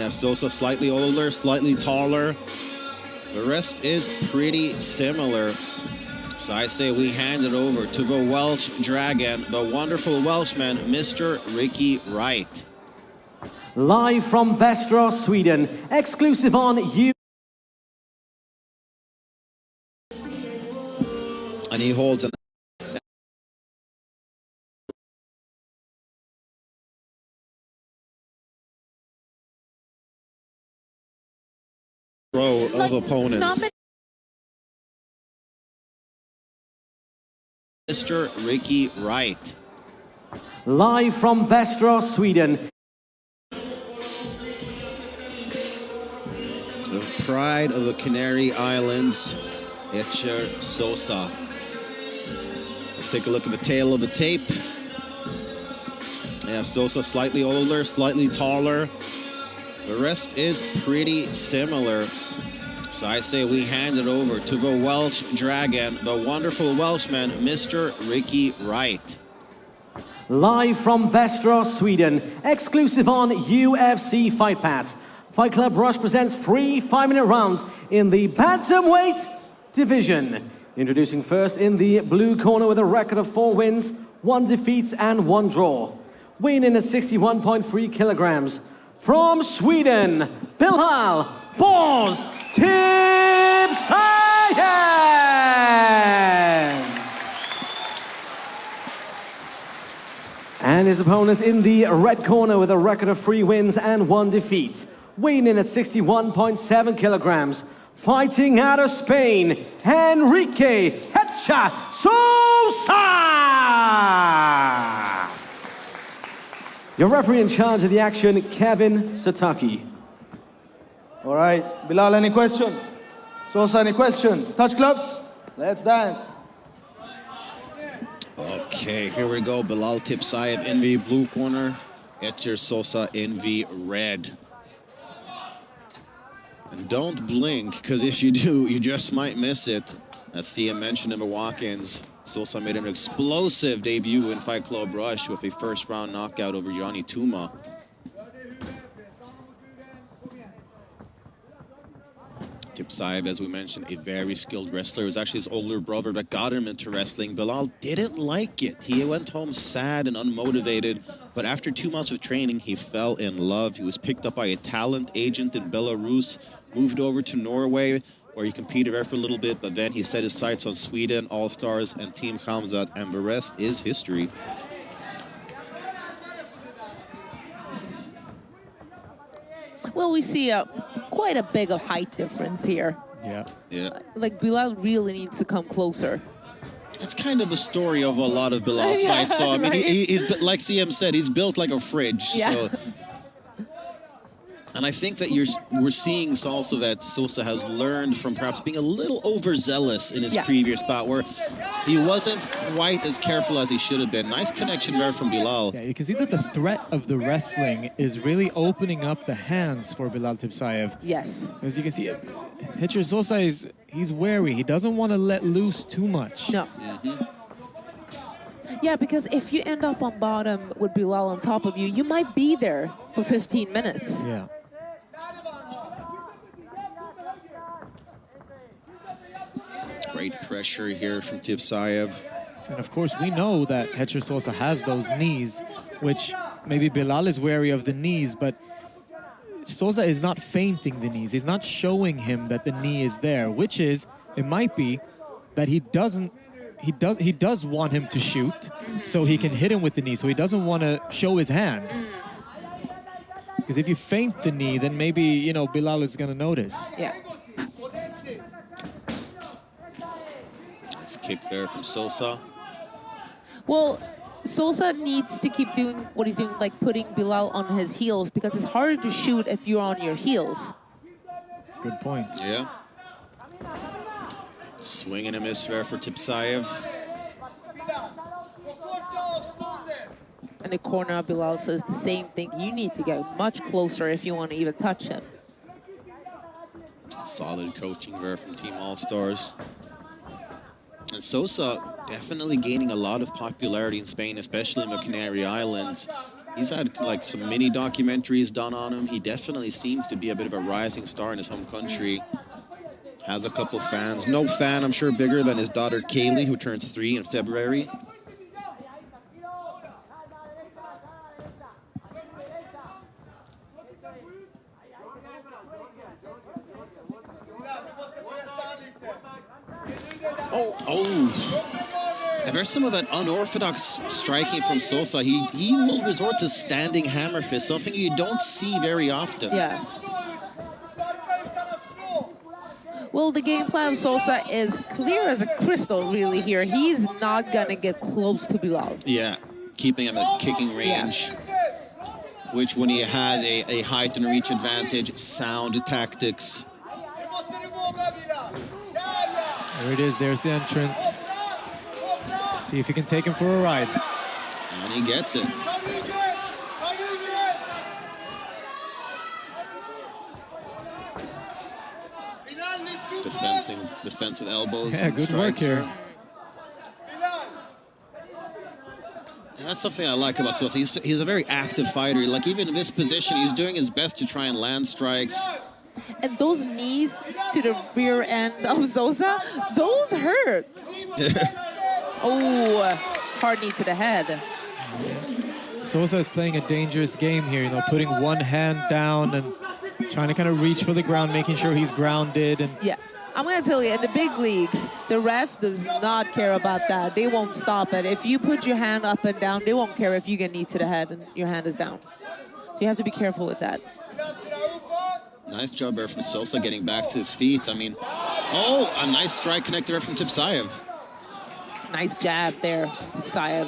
Yeah, Sosa slightly older, slightly taller. The rest is pretty similar. So I say we hand it over to the Welsh Dragon, the wonderful Welshman, Mr. Ricky Wright. Live from Västerås, Sweden, exclusive on you. And he holds an row of opponents. Mr. Ricky Wright. Live from Västerås, Sweden. The pride of the Canary Islands, Hecher Sosa. Let's take a look at the tail of the tape. Yeah, Sosa slightly older, slightly taller. The rest is pretty similar. So I say we hand it over to the Welsh Dragon, the wonderful Welshman, Mr. Ricky Wright. Live from Västerås, Sweden, exclusive on UFC Fight Pass. Fight Club Rush presents free 5-minute rounds in the bantamweight division. Introducing first in the blue corner with a record of 4 wins, 1 defeat and 1 draw. Weighing in at 61.3 kilograms. From Sweden, Bilal Tipsaev! And his opponent in the red corner with a record of 3 wins and 1 defeat. Weighing in at 61.7 kilograms. Fighting out of Spain, Enrique Hecher Sosa! Your referee in charge of the action, Kevin Sataki. All right, Bilal, any question? Sosa, any question? Touch gloves? Let's dance. Okay, here we go. Bilal Tipsaev in the blue corner. Hecher Sosa in the red. And don't blink, because if you do, you just might miss it. As Sia mentioned in the walk-ins, Sosa made an explosive debut in Fight Club Rush with a first-round knockout over Johnny Tuma. Tipsaev, as we mentioned, a very skilled wrestler. It was actually his older brother that got him into wrestling. Bilal didn't like it. He went home sad and unmotivated. But after 2 months of training, he fell in love. He was picked up by a talent agent in Belarus, moved over to Norway, where he competed there for a little bit. But then he set his sights on Sweden, All-Stars, and Team Khamzat, and the rest is history. Well, we see quite a big height difference here. Yeah. Like, Bilal really needs to come closer. It's kind of a story of a lot of Bilal's fights. So, I mean, right. he's like CM said, he's built like a fridge. Yeah. So. And I think that we're seeing also that Sosa has learned from perhaps being a little overzealous in his previous bout, where he wasn't quite as careful as he should have been. Nice connection there from Bilal. Yeah, you can see that the threat of the wrestling is really opening up the hands for Bilal Tipsaev. Yes. As you can see, Hecher Sosa he's wary. He doesn't want to let loose too much. No. Yeah, because if you end up on bottom with Bilal on top of you, you might be there for 15 minutes. Yeah. Great pressure here from Tipsaev. And of course, we know that Hecher Sosa has those knees, which maybe Bilal is wary of the knees, but Sosa is not feinting the knees. He's not showing him that the knee is there, which is, it might be that he does want him to shoot so he can hit him with the knee, so he doesn't want to show his hand. Because if you feint the knee, then maybe, you know, Bilal is going to notice. Yeah. Nice kick there from Sosa. Well, Sosa needs to keep doing what he's doing, like putting Bilal on his heels, because it's harder to shoot if you're on your heels. Good point. Yeah. Swing and a miss there for Tipsaev. And the corner of Bilal says the same thing. You need to get much closer if you want to even touch him. Solid coaching there from Team All-Stars. And Sosa definitely gaining a lot of popularity in Spain, especially in the Canary Islands. He's had like some mini documentaries done on him. He definitely seems to be a bit of a rising star in his home country. Has a couple fans. No fan, I'm sure, bigger than his daughter Kaylee, who turns 3 in February. Oh. And there's some of that unorthodox striking from Sosa. He will resort to standing hammer fist, something you don't see very often. Yes. Well, the game plan of Sosa is clear as a crystal, really, here. He's not going to get close to Bilal. Yeah, keeping him at kicking range, which when he had a height and reach advantage, sound tactics. There it is. There's the entrance. See if he can take him for a ride. And he gets it. Defensive elbows. Yeah, good work here. And that's something I like about Sosa. He's a very active fighter. Like, even in this position, he's doing his best to try and land strikes. And those knees to the rear end of Sosa, those hurt. Oh, hard knee to the head. Sosa is playing a dangerous game here, you know, putting one hand down and trying to kind of reach for the ground, making sure he's grounded. And yeah, I'm going to tell you, in the big leagues, the ref does not care about that. They won't stop it. If you put your hand up and down, they won't care if you get knee to the head and your hand is down. So you have to be careful with that. Nice job there from Sosa getting back to his feet. I mean, oh, a nice strike connected there from Tipsaev. Nice jab there, Tipsaev.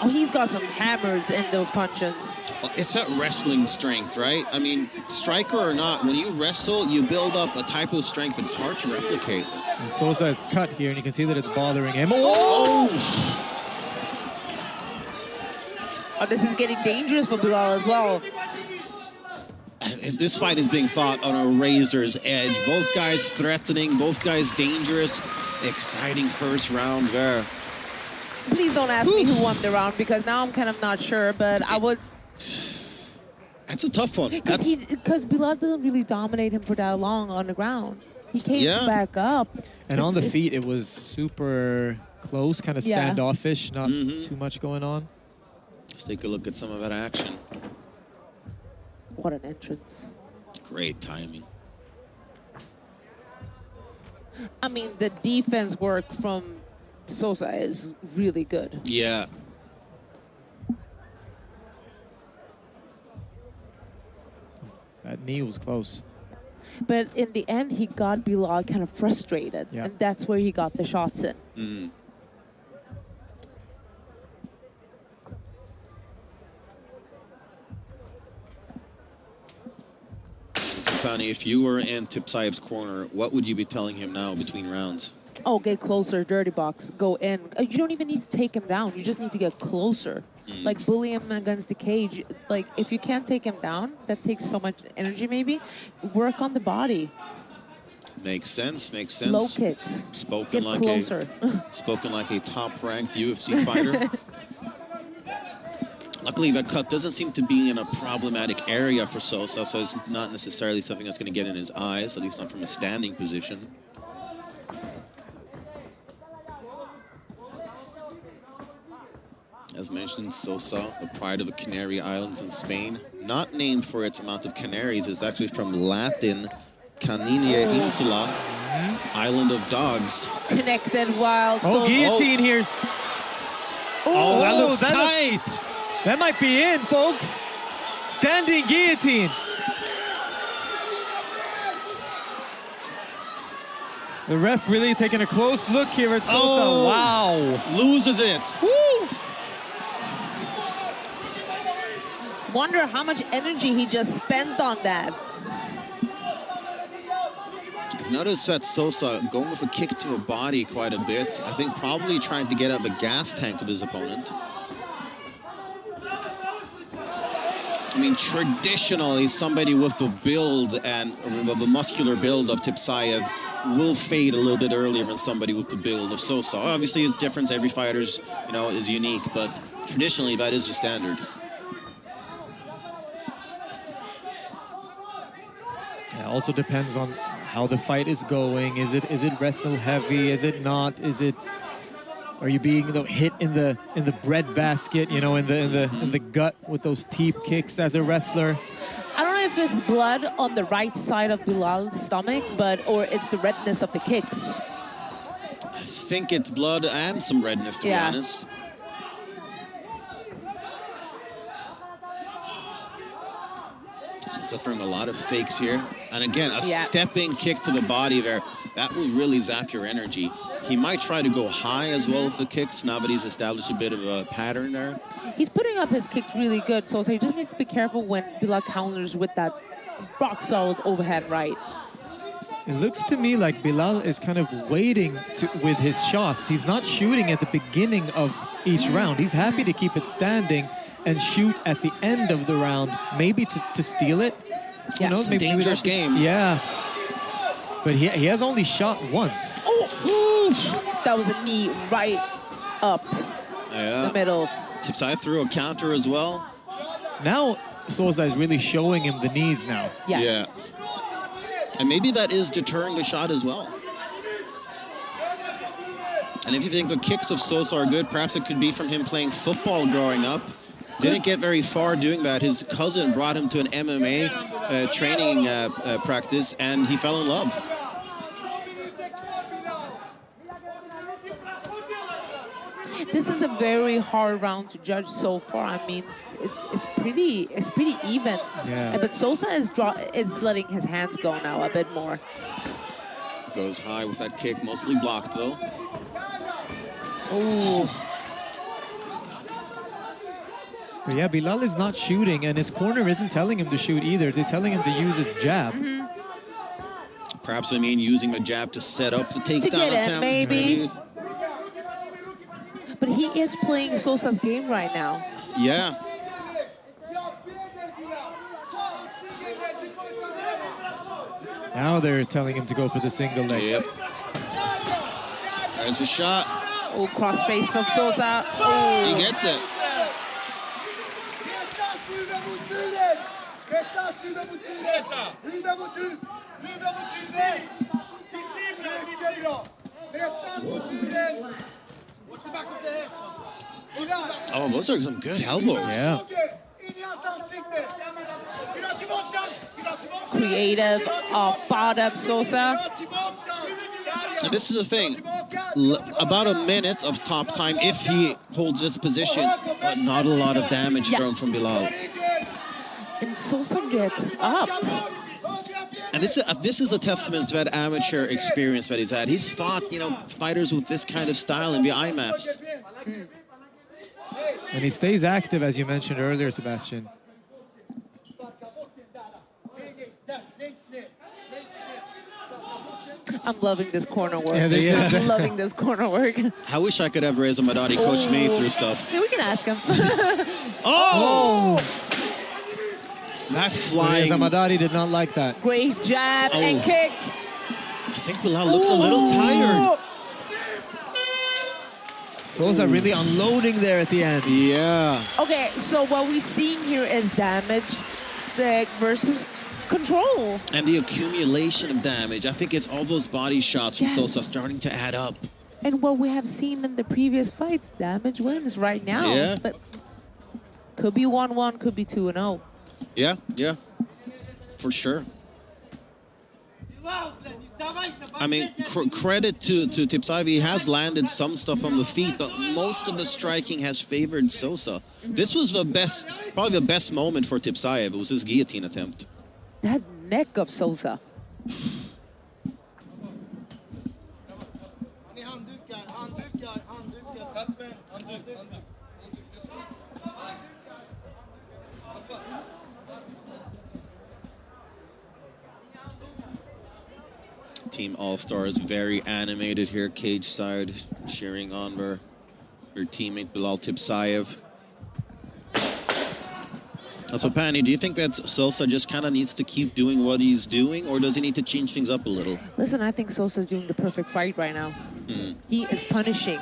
Oh, he's got some hammers in those punches. It's that wrestling strength, right? I mean, striker or not, when you wrestle, you build up a type of strength that's hard to replicate. And Sosa is cut here, and you can see that it's bothering him. Oh! Oh, this is getting dangerous for Bilal as well. This fight is being fought on a razor's edge. Both guys threatening, both guys dangerous. Exciting first round there. Please don't ask me who won the round, because now I'm kind of not sure, but I would... That's a tough one. Because Bilal didn't really dominate him for that long on the ground. He came back up. And on the feet, it was super close, kind of standoffish, not too much going on. Let's take a look at some of that action. What an entrance. Great timing. I mean, the defense work from Sosa is really good. Yeah. That knee was close. But in the end, he got Bilal kind of frustrated. Yeah. And that's where he got the shots in. Mm. So, Pani, if you were in Tipsaev's corner, what would you be telling him now between rounds? Oh, get closer, dirty box, go in. You don't even need to take him down. You just need to get closer. Like, bully him against the cage. Like, if you can't take him down, that takes so much energy maybe. Work on the body. Makes sense, makes sense. Low kicks. Spoken Get like closer. Spoken like a top-ranked UFC fighter. Luckily, that cut doesn't seem to be in a problematic area for Sosa, so it's not necessarily something that's going to get in his eyes, at least not from a standing position. As mentioned, Sosa, the pride of the Canary Islands in Spain, not named for its amount of canaries, is actually from Latin Caninia Insula, island of dogs. Connected while Oh, guillotine here. Oh, that looks tight. That might be in, folks. Standing guillotine. The ref really taking a close look here at Sosa. Oh, wow. Loses it. Woo! Wonder how much energy he just spent on that. I've noticed that Sosa going with a kick to a body quite a bit. I think probably trying to get out the gas tank of his opponent. I mean, traditionally, somebody with the build and the muscular build of Tipsaev will fade a little bit earlier than somebody with the build of Sosa. Obviously, it's different. Every fighter's, is unique, but traditionally that is the standard. Yeah, also depends on how the fight is going. Is it wrestle heavy? Is it not? Are you being hit in the bread basket? In the gut with those teep kicks as a wrestler? I don't know if it's blood on the right side of Bilal's stomach, or it's the redness of the kicks. I think it's blood and some redness, to be honest. So throwing a lot of fakes here. And again, a stepping kick to the body there. That will really zap your energy. He might try to go high as well with the kicks now that he's established a bit of a pattern there. He's putting up his kicks really good, so he just needs to be careful when Bilal counters with that rock-solid overhead right. It looks to me like Bilal is kind of waiting with his shots. He's not shooting at the beginning of each round. He's happy to keep it standing and shoot at the end of the round, maybe to steal it. Yeah. It's a dangerous game. Yeah. But he has only shot once. Oh! That was a knee right up the middle. Tipsaev threw a counter as well. Now Sosa is really showing him the knees now. Yeah. And maybe that is deterring the shot as well. And if you think the kicks of Sosa are good, perhaps it could be from him playing football growing up. Didn't get very far doing that. His cousin brought him to an MMA training practice, and he fell in love. This is a very hard round to judge so far. I mean, it's pretty even. Yeah. But Sosa is letting his hands go now a bit more. Goes high with that kick, mostly blocked though. Ooh. But yeah, Bilal is not shooting, and his corner isn't telling him to shoot either. They're telling him to use his jab. Perhaps, using the jab to set up the takedown attempt. Maybe. But he is playing Sosa's game right now. Yeah. Now they're telling him to go for the single leg. Yep. There's the shot. Oh, cross face from Sosa. Oh. He gets it. Oh, those are some good elbows. Yeah. Creative off bottom, Sosa. And this is the thing. About a minute of top time if he holds this position, but not a lot of damage thrown from Bilal. And Sosa gets up. And this is a testament to that amateur experience that he's had. He's fought, fighters with this kind of style in the IMAFs. And he stays active, as you mentioned earlier, Sebastian. I'm loving this corner work. I'm loving this corner work. I wish I could have Reza Madadi coach me through stuff. Yeah, we can ask him. Oh! That flying. Reza Madadi did not like that. Great jab and kick. I think Bilal looks a little tired. Sosa really unloading there at the end. Yeah. Okay, so what we've seen here is damage versus control. And the accumulation of damage. I think it's all those body shots from Sosa starting to add up. And what we have seen in the previous fights, damage wins right now. Yeah. But could be 1-1, could be 2-0. Yeah, for sure. Credit to Tipsaev. He has landed some stuff on the feet, but most of the striking has favored Sosa. This was probably the best moment for Tipsaev. It was his guillotine attempt. That neck of Sosa. Team All-Stars very animated here, cage side, cheering on their teammate Bilal Tipsaev. So, Pani, do you think that Sosa just kind of needs to keep doing what he's doing, or does he need to change things up a little? Listen, I think Sosa's doing the perfect fight right now. He is punishing.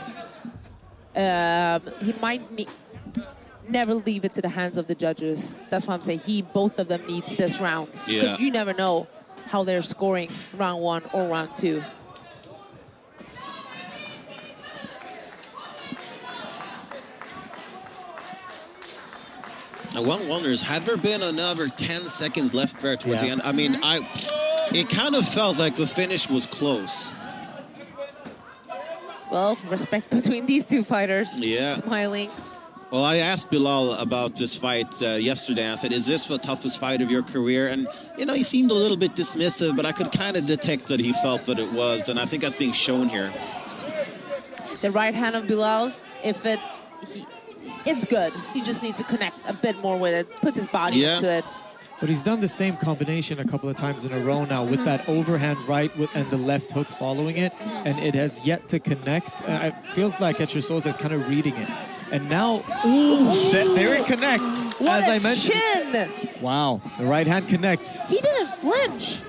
He might never leave it to the hands of the judges. That's why I'm saying both of them needs this round. Yeah. Because you never know how they're scoring round 1 or round 2. And one wonders, had there been another 10 seconds left there towards the end? I mean, it kind of felt like the finish was close. Well, respect between these two fighters. Yeah. Smiling. Well, I asked Bilal about this fight yesterday. I said, is this the toughest fight of your career? And, you know, he seemed a little bit dismissive, but I could kind of detect that he felt that it was. And I think that's being shown here. The right hand of Bilal, it's good. He just needs to connect a bit more with it, put his body into it. But he's done the same combination a couple of times in a row now with that overhand right and the left hook following it, and it has yet to connect. It feels like Hecher Sosa is kind of reading it. And now, there it connects, What as a I mentioned. chin! Wow, the right hand connects. He didn't flinch.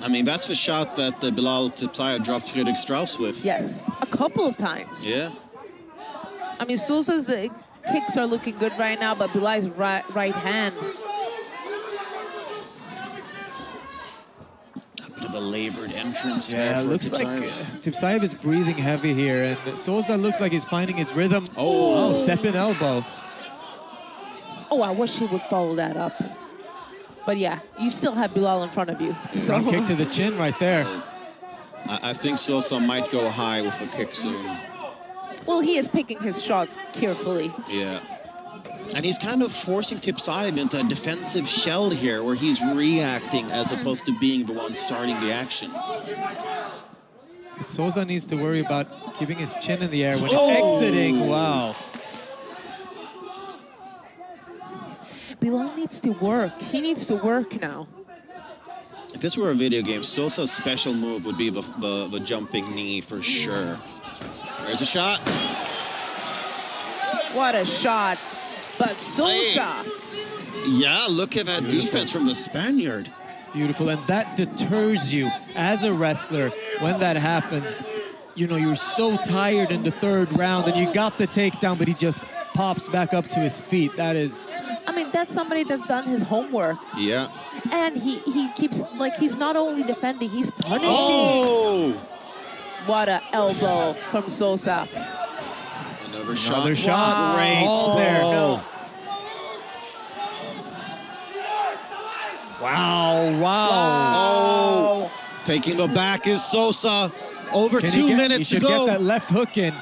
I mean, that's the shot that Bilal Tipsaev dropped Friedrich Strauss with. Yes, a couple of times. Yeah. I mean, Sosa's kicks are looking good right now, but Bilal's right hand. A bit of a labored entrance Yeah, there it for looks like Tipsaev. Tipsaev is breathing heavy here, and Sosa looks like he's finding his rhythm. Oh, step in elbow. Oh, I wish he would follow that up. But yeah, you still have Bilal in front of you. So. Front kick to the chin right there. I think Sosa might go high with a kick soon. Well, he is picking his shots carefully. Yeah. And he's kind of forcing Tipsaev into a defensive shell here where he's reacting as opposed to being the one starting the action. Sosa needs to worry about keeping his chin in the air when he's exiting. Wow. Bilal needs to work. He needs to work now. If this were a video game, Sosa's special move would be the jumping knee for sure. There's a shot. What a shot. But Sosa. Yeah, look at that defense from the Spaniard. Beautiful, and that deters you as a wrestler when that happens. You know, you're so tired in the third round and you got the takedown, but he just pops back up to his feet. That is... I mean, that's somebody that's done his homework. Yeah. And he keeps, like, he's not only defending, he's punishing. Oh! What a elbow from Sosa. Another shot. Another shot. Wow. Great Oh. spell. Wow, wow. Oh! Taking the back is Sosa. Over Can 2 minutes he to should go. get that left hook in.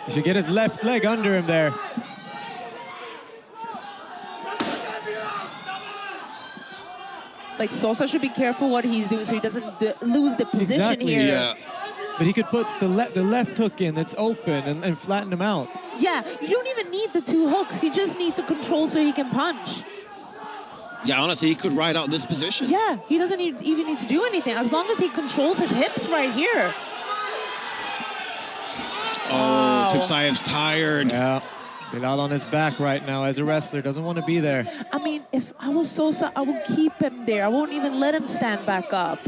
He should get his left leg under him there. Like, Sosa should be careful what he's doing so he doesn't lose the position Exactly. here. Yeah. But he could put the left hook in that's open and flatten him out. Yeah, you don't even need the two hooks. You just need to control so he can punch. Yeah, honestly, he could ride out this position. Yeah, he doesn't even need to do anything. As long as he controls his hips right here. Oh, Tipsaev's tired. Yeah. Bilal on his back right now as a wrestler. Doesn't want to be there. I mean, if I was Sosa, I would keep him there. I won't even let him stand back up.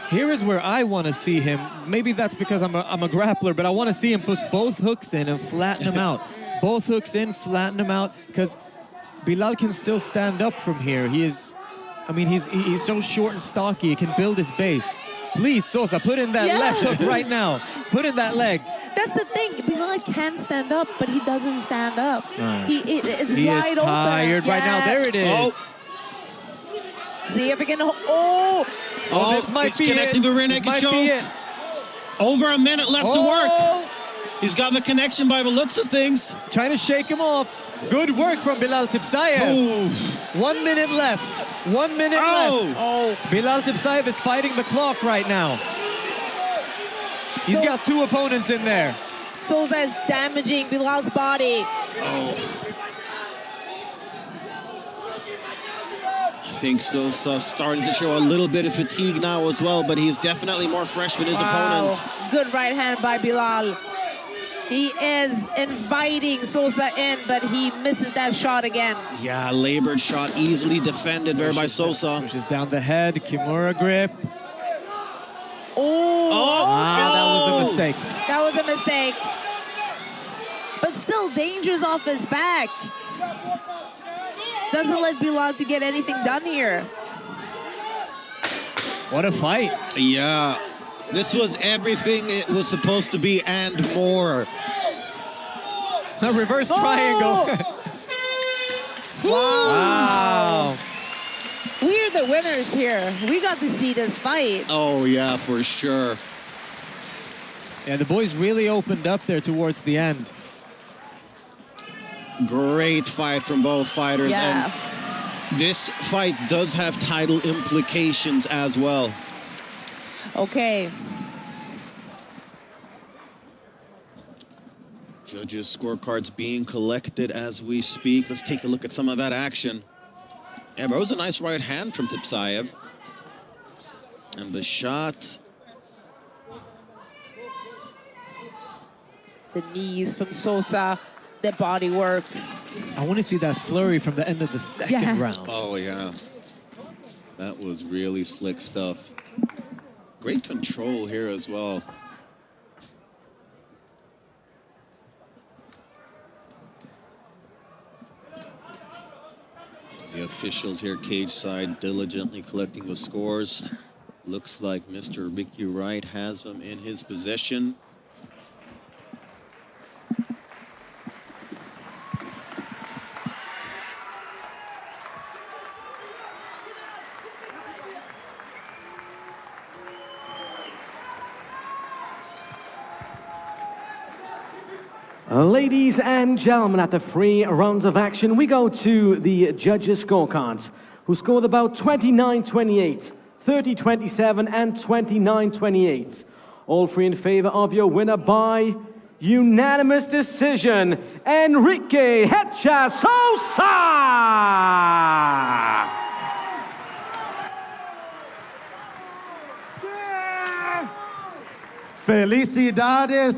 Here is where I want to see him. Maybe that's because I'm a grappler, but I want to see him put both hooks in and flatten him out. Both hooks in, flatten him out, because Bilal can still stand up from here. He's so short and stocky. He can build his base. Please, Sosa, put in that left hook right now. Put in that leg. That's the thing. Bilal can stand up, but he doesn't stand up. It's He wide is open. tired right now. There it is. Oh. See if he can. This might it's be connecting it. the rear This naked might choke. be it. Over a minute left to work. Oh, He's got the connection by the looks of things. trying to shake him off. Good work from Bilal Tipsaev. Oh. 1 minute left. 1 minute left. Oh, Bilal Tipsaev is fighting the clock right now. He's got two opponents in there. Sosa is damaging Bilal's body. I think Sosa's starting to show a little bit of fatigue now as well, but he's definitely more fresh than his opponent. Good right hand by Bilal. He is inviting Sosa in, but he misses that shot again. Yeah, labored shot, easily defended there by Sosa. Pushes down the head, Kimura grip. Oh, That was a mistake. that was a mistake. But still, danger's off his back. Doesn't let Bilal to get anything done here. What a fight. Yeah, this was everything it was supposed to be and more. A reverse triangle. Wow. We're the winners here. We got to see this fight. Oh, yeah, for sure. Yeah, the boys really opened up there towards the end. Great fight from both fighters. Yeah. And this fight does have title implications as well. Okay. Judges' scorecards being collected as we speak. Let's take a look at some of that action. Yeah, that was a nice right hand from Tipsaev. And the shot. The knees from Sosa. The body work. I want to see that flurry from the end of the second round. Oh, yeah. That was really slick stuff. Great control here as well. The officials here cage side diligently collecting the scores. Looks like Mr. Ricky Wright has them in his possession. Ladies and gentlemen, at the 3 rounds of action, we go to the judges' scorecards, who scored about 29-28, 30-27, and 29-28. All 3 in favor of your winner by unanimous decision, Enrique Hecher Sosa! Felicidades.